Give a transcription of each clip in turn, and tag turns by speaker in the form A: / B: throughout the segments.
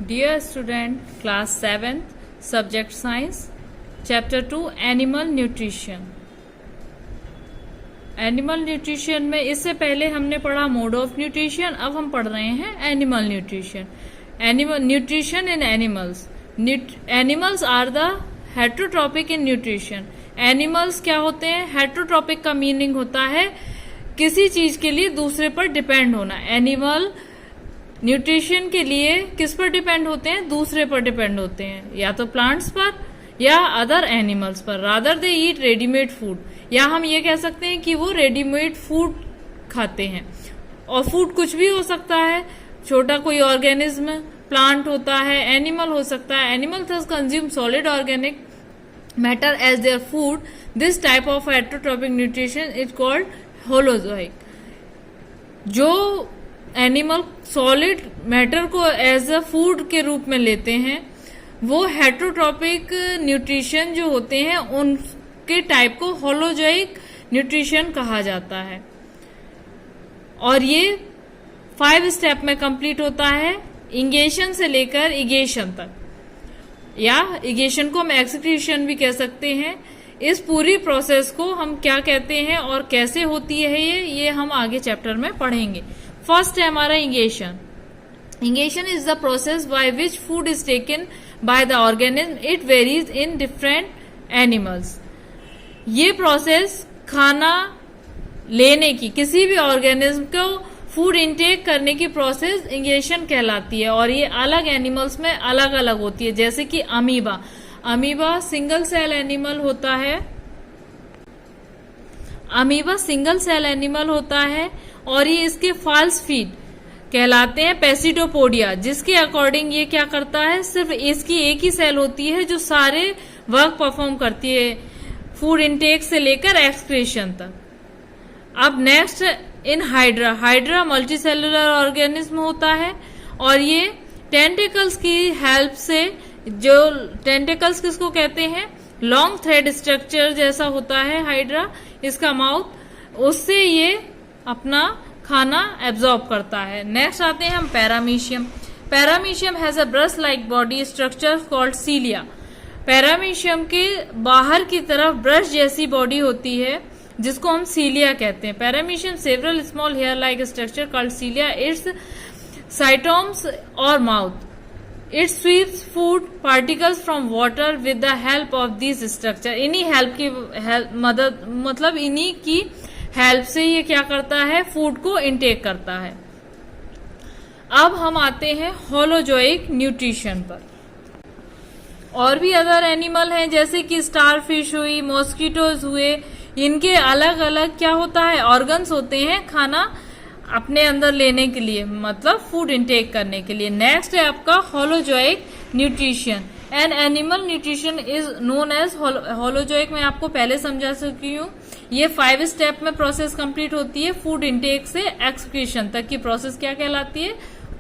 A: Dear student, class 7th, subject science, chapter 2, animal nutrition. Animal nutrition में इससे पहले हमने पढ़ा मोड ऑफ न्यूट्रिशन, अब हम पढ़ रहे हैं animal nutrition. Animal nutrition in animals. Animals are the heterotrophic in nutrition. Animals क्या होते हैं? हेट्रोट्रॉपिक का मीनिंग होता है किसी चीज के लिए दूसरे पर डिपेंड होना. एनिमल न्यूट्रिशन के लिए किस पर डिपेंड होते हैं? दूसरे पर डिपेंड होते हैं, या तो प्लांट्स पर या अदर एनिमल्स पर. Rather they eat readymade food, या हम ये कह सकते हैं कि वो रेडीमेड फूड खाते हैं. और फूड कुछ भी हो सकता है, छोटा कोई ऑर्गेनिज्म, प्लांट होता है, एनिमल हो सकता है. Animal thus consume solid organic matter as their food. This type of heterotrophic nutrition is called holozoic. जो एनिमल सॉलिड मैटर को एज अ फूड के रूप में लेते हैं, वो हेट्रोट्रॉपिक न्यूट्रिशन जो होते हैं उनके टाइप को होलोजोइक न्यूट्रिशन कहा जाता है. और ये 5 स्टेप में कंप्लीट होता है, इंगेशन से लेकर इगेशन तक, या इगेशन को हम एक्सक्रीशन भी कह सकते हैं. इस पूरी प्रोसेस को हम क्या कहते हैं और कैसे होती है ये हम आगे चैप्टर में पढ़ेंगे. फर्स्ट है हमारा ingestion. Ingestion is the process by which food is taken by the organism. It varies in different animals. ये प्रोसेस खाना लेने की, किसी भी ऑर्गेनिज्म को फूड इनटेक करने की प्रोसेस इंगेशन कहलाती है. और ये अलग एनिमल्स में अलग अलग होती है. जैसे कि amoeba. Amoeba single cell animal होता है. अमीबा सिंगल सेल एनिमल होता है और ये इसके फाल्स फीड कहलाते हैं पेसिडोपोडिया, जिसके अकॉर्डिंग ये क्या करता है, सिर्फ इसकी एक ही सेल होती है जो सारे वर्क परफॉर्म करती है, फूड इनटेक से लेकर एक्सक्रीशन तक. अब next in hydra. Hydra multicellular organism होता है और ये टेंटिकल्स की हेल्प से, जो टेंटिकल्स किसको कहते हैं, लॉन्ग थ्रेड स्ट्रक्चर जैसा होता है हाइड्रा, इसका माउथ, उससे ये अपना खाना एब्जॉर्ब करता है. नेक्स्ट आते हैं हम paramecium. Paramecium has a brush like body structure called cilia. Paramecium के बाहर की तरफ ब्रश जैसी बॉडी होती है जिसको हम सीलिया कहते हैं. Paramecium several small hair like structure called cilia. Its साइटोम्स और mouth. It sweeps food particles from water with the help of this structure. इन्हीं हेल्प की मदद, मतलब इन्हीं की हेल्प से ये क्या करता है, फूड को इनटेक करता है. अब हम आते हैं होलोजोइक न्यूट्रिशन पर. और भी अदर एनिमल हैं जैसे कि स्टारफिश हुई, मॉस्किटोज हुए. इनके अलग अलग क्या होता है, ऑर्गन्स होते हैं खाना अपने अंदर लेने के लिए, मतलब फूड इनटेक करने के लिए. नेक्स्ट है आपका holozoic nutrition. An animal nutrition is known as holozoic. मैं आपको पहले समझा चुकी हूँ. ये 5 स्टेप में प्रोसेस कंप्लीट होती है. फूड इनटेक से एक्सक्रीशन तक की प्रोसेस क्या कहलाती है,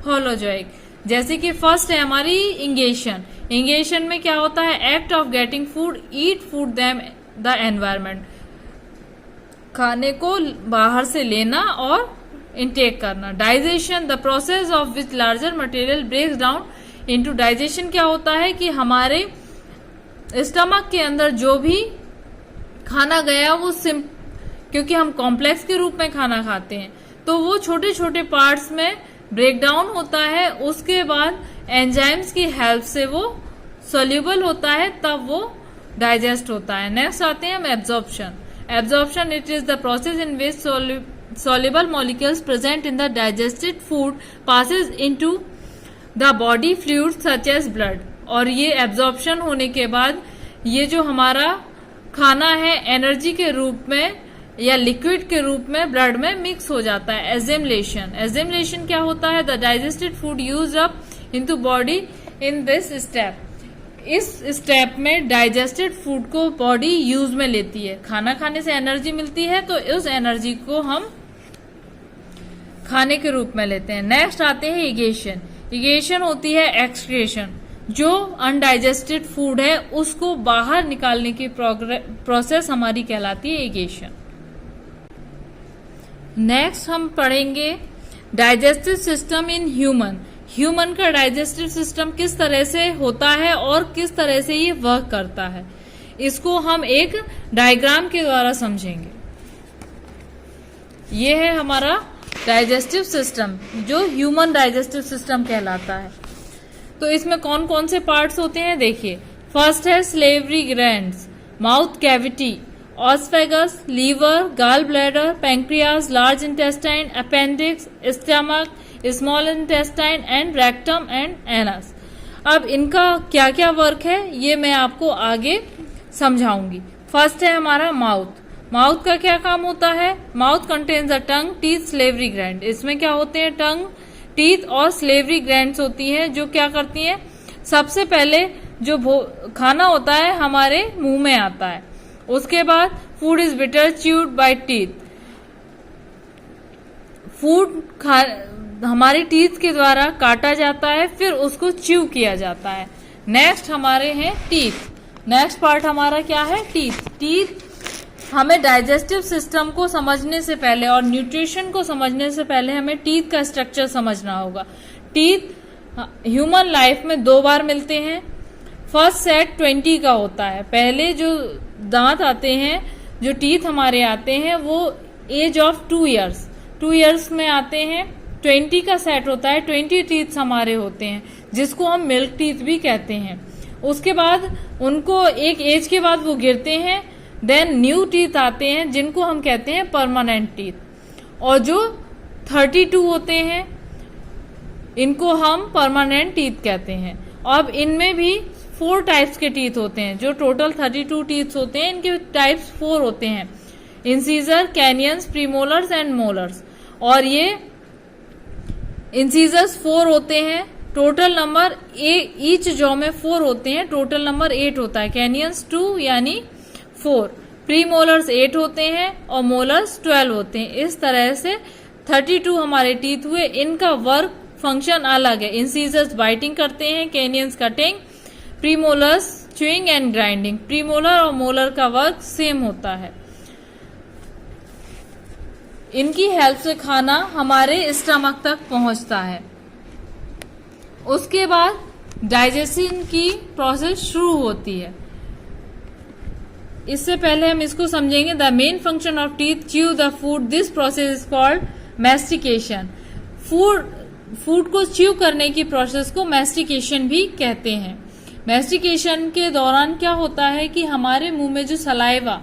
A: होलोजोइक. जैसे कि फर्स्ट है हमारी इंगेशन. इंगेशन में क्या होता है, act of getting food, eat food them the environment. खाने को बाहर से लेना और इनटेक करना. Digestion, the process of which larger material breaks down into. Digestion क्या होता है कि हमारे स्टमक के अंदर जो भी खाना गया वो क्योंकि हम कॉम्प्लेक्स के रूप में खाना खाते हैं, तो वो छोटे छोटे पार्ट्स में ब्रेक डाउन होता है. उसके बाद एंजाइम्स की हेल्प से वो सोल्यूबल होता है, तब वो डाइजेस्ट होता है. नेक्स्ट आते हैं हम absorption. Absorption it is the process in which soluble molecules present in the digested food passes into the body fluids such as blood. और ये एब्जॉर्प्शन होने के बाद ये जो हमारा खाना है एनर्जी के रूप में या लिक्विड के रूप में ब्लड में मिक्स हो जाता है. एजिमुलेशन. एजिमुलेशन क्या होता है, the digested food used up into body in this step. इस स्टेप में डाइजेस्टेड फूड को बॉडी यूज में लेती है. खाना खाने से एनर्जी मिलती है, तो उस एनर्जी को हम खाने के रूप में लेते हैं. नेक्स्ट आते हैं इगेशन. इगेशन होती है एक्सक्रीशन. जो अनडाइजेस्टेड फूड है उसको बाहर निकालने की प्रोसेस हमारी कहलाती है इगेशन. नेक्स्ट हम पढ़ेंगे digestive system in human. Human का डाइजेस्टिव सिस्टम किस तरह से होता है और किस तरह से ये वर्क करता है, इसको हम एक डायग्राम के द्वारा समझेंगे। ये है हमारा डाइजेस्टिव सिस्टम, जो ह्यूमन डाइजेस्टिव सिस्टम कहलाता है। तो इसमें कौन कौन से पार्ट्स होते हैं देखिए। फर्स्ट है salivary glands, mouth cavity, oesophagus, liver, gall bladder, pancreas, large intestine, appendix, stomach, small intestine and rectum and anus. अब इनका क्या क्या वर्क है ये मैं आपको आगे समझाऊंगी। फर्स्ट है हमारा माउथ। माउथ का क्या काम होता है? Mouth contains a tongue, teeth, salivary gland. इसमें क्या होते हैं? टंग, टीथ और स्लेवरी ग्लैंड्स होती हैं, जो क्या करती हैं, सबसे पहले जो खाना होता है हमारे मुंह में आता है। उसके बाद food is bitter chewed by teeth. Food हमारे टीथ के द्वारा काटा जाता है, फिर उसको च्यू किया जाता है। नेक्स्ट हमारे हैं टीथ। नेक्स्ट पार्ट हमारा क्या है? टीथ। टीथ हमें डाइजेस्टिव सिस्टम को समझने से पहले और न्यूट्रिशन को समझने से पहले हमें टीथ का स्ट्रक्चर समझना होगा। टीथ ह्यूमन लाइफ में 2 बार मिलते हैं। फर्स्ट सेट 20 का होता है। पहले जो दांत आते हैं, जो टीथ हमारे आते हैं, वो एज ऑफ 2 इयर्स 2 इयर्स में आते हैं। 20 का सेट होता है, 20 टीथ हमारे होते हैं, जिसको हम मिल्क टीथ भी कहते हैं। उसके बाद उनको एक एज के बाद वो गिरते हैं। देन न्यू टीथ आते हैं, जिनको हम कहते हैं परमानेंट टीथ। और जो 32 होते हैं, इनको हम परमानेंट टीथ कहते हैं। अब इनमें भी 4 टाइप्स के टीथ होते हैं। जो टोटल 32 टीथ होते हैं, इनके टाइप्स 4 होते हैं: incisor, canyons, premolars and molars. और ये इंसीजर्स 4 होते हैं। टोटल नंबर ईच जॉ में 4 होते हैं, टोटल नंबर 8 होता है। कैनियंस 2 यानी 4, प्रीमोलर्स 8 होते हैं और मोलर्स 12 होते हैं। इस तरह से 32 हमारे टीथ हुए। इनका वर्क फंक्शन अलग है। इंसीजर्स बाइटिंग करते हैं, canyons cutting, premolars chewing and grinding. Premolar और मोलर का वर्क सेम होता है। इनकी हेल्प से खाना हमारे स्टमक तक पहुंचता है। उसके बाद डाइजेशन की प्रोसेस शुरू होती है। इससे पहले हम इसको समझेंगे। The main function of teeth chew the food. This process is called mastication. Food को च्यू करने की प्रोसेस को मैस्टिकेशन भी कहते हैं। मैस्टिकेशन के दौरान क्या होता है कि हमारे मुंह में जो सलाइवा,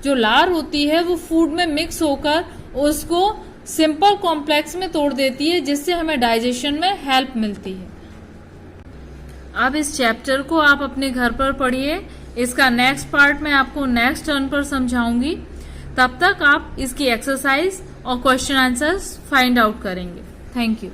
A: जो लार होती है, वो फूड में मिक्स होकर उसको सिंपल कॉम्प्लेक्स में तोड़ देती है, जिससे हमें डाइजेशन में हेल्प मिलती है। अब इस चैप्टर को आप अपने घर पर पढ़िए। इसका नेक्स्ट पार्ट मैं आपको नेक्स्ट टर्न पर समझाऊंगी। तब तक आप इसकी एक्सरसाइज और क्वेश्चन आंसर्स फाइंड आउट करेंगे। Thank you.